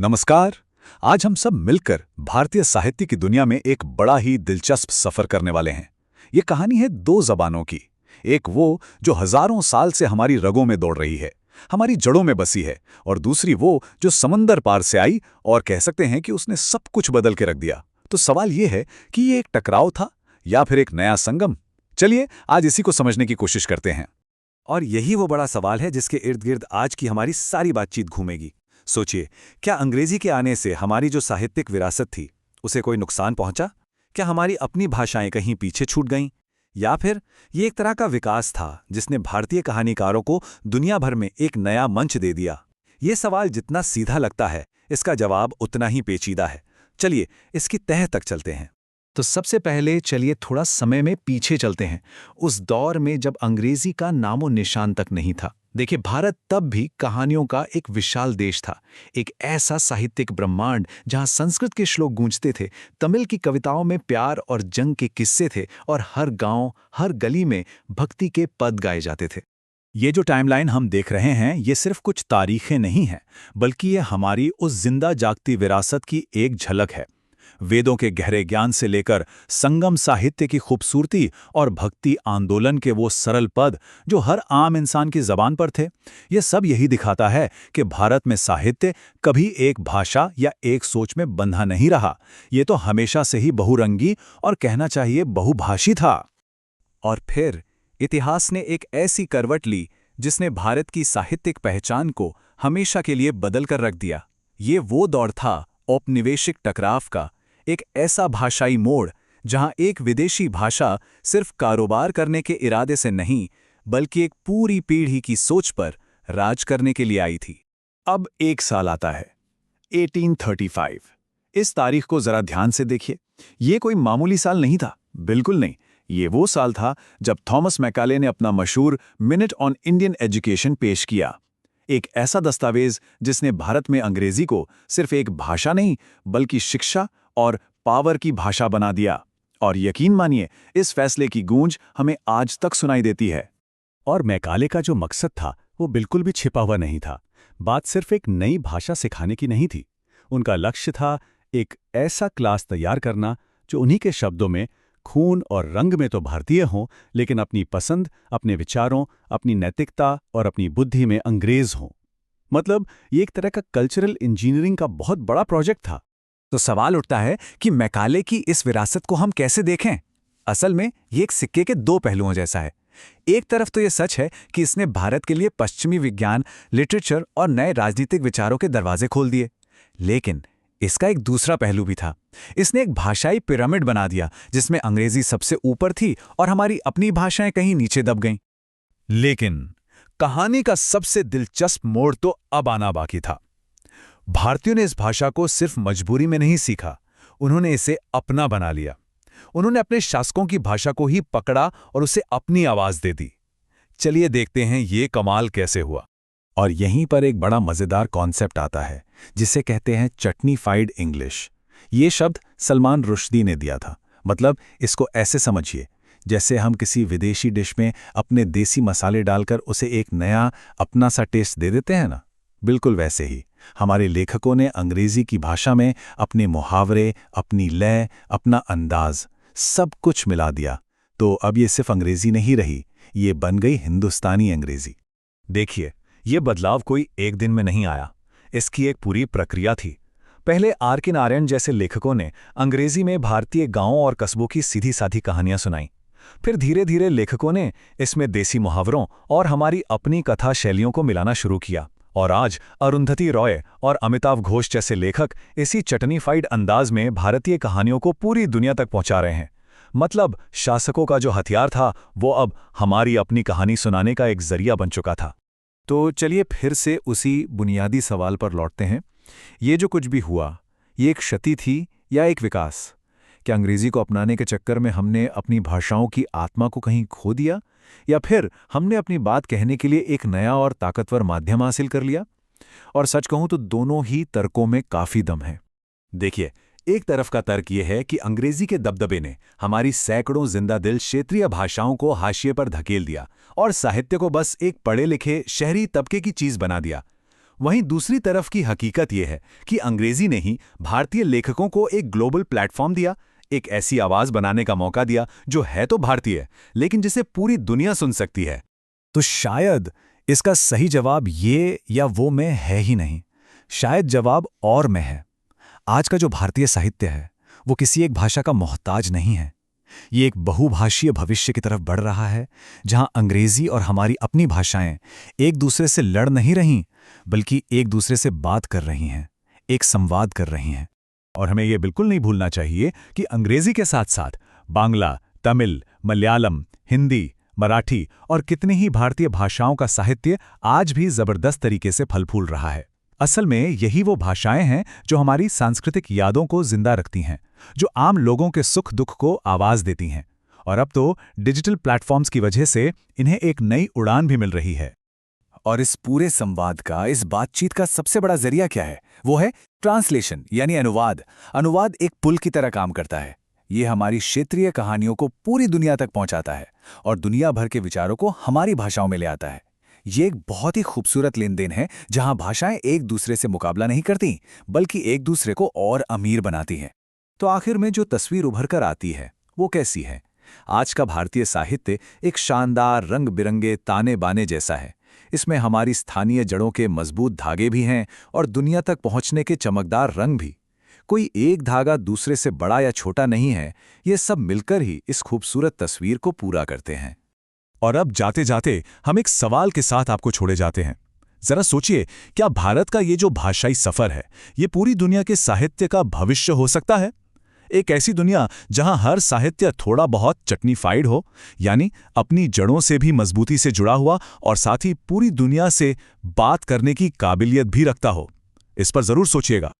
नमस्कार। आज हम सब मिलकर भारतीय साहित्य की दुनिया में एक बड़ा ही दिलचस्प सफर करने वाले हैं। ये कहानी है दो जबानों की। एक वो जो हजारों साल से हमारी रगों में दौड़ रही है, हमारी जड़ों में बसी है, और दूसरी वो जो समंदर पार से आई और कह सकते हैं कि उसने सब कुछ बदल के रख दिया। तो सवाल ये है कि ये एक टकराव था या फिर एक नया संगम। चलिए आज इसी को समझने की कोशिश करते हैं। और यही वो बड़ा सवाल है जिसके इर्द गिर्द आज की हमारी सारी बातचीत घूमेगी। सोचिए, क्या अंग्रेजी के आने से हमारी जो साहित्यिक विरासत थी उसे कोई नुकसान पहुंचा? क्या हमारी अपनी भाषाएं कहीं पीछे छूट गईं? या फिर ये एक तरह का विकास था जिसने भारतीय कहानीकारों को दुनिया भर में एक नया मंच दे दिया? ये सवाल जितना सीधा लगता है, इसका जवाब उतना ही पेचीदा है। चलिए इसकी तह तक चलते हैं। तो सबसे पहले चलिए थोड़ा समय में पीछे चलते हैं, उस दौर में जब अंग्रेजी का नामो निशान तक नहीं था। देखिए, भारत तब भी कहानियों का एक विशाल देश था, एक ऐसा साहित्यिक ब्रह्मांड जहां संस्कृत के श्लोक गूंजते थे, तमिल की कविताओं में प्यार और जंग के किस्से थे, और हर गांव, हर गली में भक्ति के पद गाए जाते थे। ये जो टाइमलाइन हम देख रहे हैं, ये सिर्फ कुछ तारीखें नहीं हैं, बल्कि ये हमारी उस जिंदा जागती विरासत की एक झलक है। वेदों के गहरे ज्ञान से लेकर संगम साहित्य की खूबसूरती और भक्ति आंदोलन के वो सरल पद जो हर आम इंसान की जबान पर थे, ये सब यही दिखाता है कि भारत में साहित्य कभी एक भाषा या एक सोच में बंधा नहीं रहा। ये तो हमेशा से ही बहुरंगी और कहना चाहिए बहुभाषी था। और फिर इतिहास ने एक ऐसी करवट ली जिसने भारत की साहित्यिक पहचान को हमेशा के लिए बदल कर रख दिया। ये वो दौर था औपनिवेशिक टकराव का, एक ऐसा भाषाई मोड़ जहां एक विदेशी भाषा सिर्फ कारोबार करने के इरादे से नहीं, बल्कि एक पूरी पीढ़ी की सोच पर राज करने के लिए आई थी। अब एक साल आता है 1835। इस तारीख को जरा ध्यान से देखिए। ये कोई मामूली साल नहीं था, बिल्कुल नहीं। ये वो साल था जब थॉमस मैकाले ने अपना मशहूर मिनट ऑन इंडियन एजुकेशन पेश किया। एक ऐसा दस्तावेज जिसने भारत में अंग्रेजी को सिर्फ एक भाषा नहीं, बल्कि शिक्षा और पावर की भाषा बना दिया। और यकीन मानिए, इस फैसले की गूंज हमें आज तक सुनाई देती है। और मैकाले का जो मकसद था वो बिल्कुल भी छिपा हुआ नहीं था। बात सिर्फ एक नई भाषा सिखाने की नहीं थी। उनका लक्ष्य था एक ऐसा क्लास तैयार करना जो उन्हीं के शब्दों में खून और रंग में तो भारतीय हों, लेकिन अपनी पसंद, अपने विचारों, अपनी नैतिकता और अपनी बुद्धि में अंग्रेज हों। मतलब ये एक तरह का कल्चरल इंजीनियरिंग का बहुत बड़ा प्रोजेक्ट था। तो सवाल उठता है कि मैकाले की इस विरासत को हम कैसे देखें? असल में ये एक सिक्के के दो पहलुओं जैसा है। एक तरफ तो ये सच है कि इसने भारत के लिए पश्चिमी विज्ञान, लिटरेचर और नए राजनीतिक विचारों के दरवाजे खोल दिए। लेकिन इसका एक दूसरा पहलू भी था। इसने एक भाषाई पिरामिड बना दिया जिसमें अंग्रेजी सबसे ऊपर थी और हमारी अपनी भाषाएं कहीं नीचे दब गईं। लेकिन कहानी का सबसे दिलचस्प मोड़ तो अब आना बाकी था। भारतीयों ने इस भाषा को सिर्फ मजबूरी में नहीं सीखा, उन्होंने इसे अपना बना लिया। उन्होंने अपने शासकों की भाषा को ही पकड़ा और उसे अपनी आवाज दे दी। चलिए देखते हैं ये कमाल कैसे हुआ। और यहीं पर एक बड़ा मजेदार कॉन्सेप्ट आता है जिसे कहते हैं चटनीफाइड इंग्लिश। ये शब्द सलमान रुश्दी ने दिया था। मतलब इसको ऐसे समझिए, जैसे हम किसी विदेशी डिश में अपने देसी मसाले डालकर उसे एक नया अपना सा टेस्ट दे देते हैं ना, बिल्कुल वैसे ही हमारे लेखकों ने अंग्रेजी की भाषा में अपने मुहावरे, अपनी लय, अपना अंदाज, सब कुछ मिला दिया। तो अब ये सिर्फ अंग्रेजी नहीं रही, ये बन गई हिंदुस्तानी अंग्रेजी। देखिए, ये बदलाव कोई एक दिन में नहीं आया। इसकी एक पूरी प्रक्रिया थी। पहले आर.के. नारायण जैसे लेखकों ने अंग्रेजी में भारतीय गांवों और कस्बों की सीधी साधी कहानियां सुनाई। फिर धीरे धीरे लेखकों ने इसमें देसी मुहावरों और हमारी अपनी कथा शैलियों को मिलाना शुरू किया। और आज अरुंधति रॉय और अमिताभ घोष जैसे लेखक इसी चटनीफाइड अंदाज में भारतीय कहानियों को पूरी दुनिया तक पहुंचा रहे हैं। मतलब शासकों का जो हथियार था वो अब हमारी अपनी कहानी सुनाने का एक जरिया बन चुका था। तो चलिए फिर से उसी बुनियादी सवाल पर लौटते हैं। ये जो कुछ भी हुआ, ये एक क्षति थी या एक विकास? क्या अंग्रेजी को अपनाने के चक्कर में हमने अपनी भाषाओं की आत्मा को कहीं खो दिया, या फिर हमने अपनी बात कहने के लिए एक नया और ताकतवर माध्यम हासिल कर लिया? और सच कहूं तो दोनों ही तर्कों में काफी दम है। देखिए, एक तरफ का तर्क यह है कि अंग्रेजी के दबदबे ने हमारी सैकड़ों जिंदा दिल क्षेत्रीय भाषाओं को हाशिए पर धकेल दिया और साहित्य को बस एक पढ़े लिखे शहरी तबके की चीज बना दिया। वहीं दूसरी तरफ की हकीकत यह है कि अंग्रेजी ने ही भारतीय लेखकों को एक ग्लोबल प्लेटफॉर्म दिया, एक ऐसी आवाज बनाने का मौका दिया जो है तो भारतीय, लेकिन जिसे पूरी दुनिया सुन सकती है। तो शायद इसका सही जवाब ये या वो में है ही नहीं, शायद जवाब और में है। आज का जो भारतीय साहित्य है वो किसी एक भाषा का मोहताज नहीं है। ये एक बहुभाषीय भविष्य की तरफ बढ़ रहा है, जहां अंग्रेजी और हमारी अपनी भाषाएं एक दूसरे से लड़ नहीं रहीं, बल्कि एक दूसरे से बात कर रही हैं, एक संवाद कर रही हैं। और हमें ये बिल्कुल नहीं भूलना चाहिए कि अंग्रेजी के साथ साथ बांग्ला, तमिल, मलयालम, हिंदी, मराठी और कितनी ही भारतीय भाषाओं का साहित्य आज भी जबरदस्त तरीके से फल फूल रहा है। असल में यही वो भाषाएं हैं जो हमारी सांस्कृतिक यादों को जिंदा रखती हैं, जो आम लोगों के सुख दुख को आवाज देती हैं। और अब तो डिजिटल प्लेटफॉर्म्स की वजह से इन्हें एक नई उड़ान भी मिल रही है। और इस पूरे संवाद का, इस बातचीत का सबसे बड़ा जरिया क्या है? वो है ट्रांसलेशन, यानी अनुवाद। अनुवाद एक पुल की तरह काम करता है। ये हमारी क्षेत्रीय कहानियों को पूरी दुनिया तक पहुंचाता है और दुनिया भर के विचारों को हमारी भाषाओं में ले आता है। ये एक बहुत ही खूबसूरत लेन देन है, जहां भाषाएं एक दूसरे से मुकाबला नहीं करती, बल्कि एक दूसरे को और अमीर बनाती हैं। तो आखिर में जो तस्वीर उभर कर आती है वो कैसी है? आज का भारतीय साहित्य एक शानदार रंग बिरंगे ताने बाने जैसा है। इसमें हमारी स्थानीय जड़ों के मजबूत धागे भी हैं और दुनिया तक पहुंचने के चमकदार रंग भी। कोई एक धागा दूसरे से बड़ा या छोटा नहीं है, ये सब मिलकर ही इस खूबसूरत तस्वीर को पूरा करते हैं। और अब जाते जाते हम एक सवाल के साथ आपको छोड़े जाते हैं। जरा सोचिए, क्या भारत का ये जो भाषाई सफर है, ये पूरी दुनिया के साहित्य का भविष्य हो सकता है? एक ऐसी दुनिया जहां हर साहित्य थोड़ा बहुत चटनीफाइड हो, यानी अपनी जड़ों से भी मजबूती से जुड़ा हुआ और साथ ही पूरी दुनिया से बात करने की काबिलियत भी रखता हो। इस पर जरूर सोचिएगा।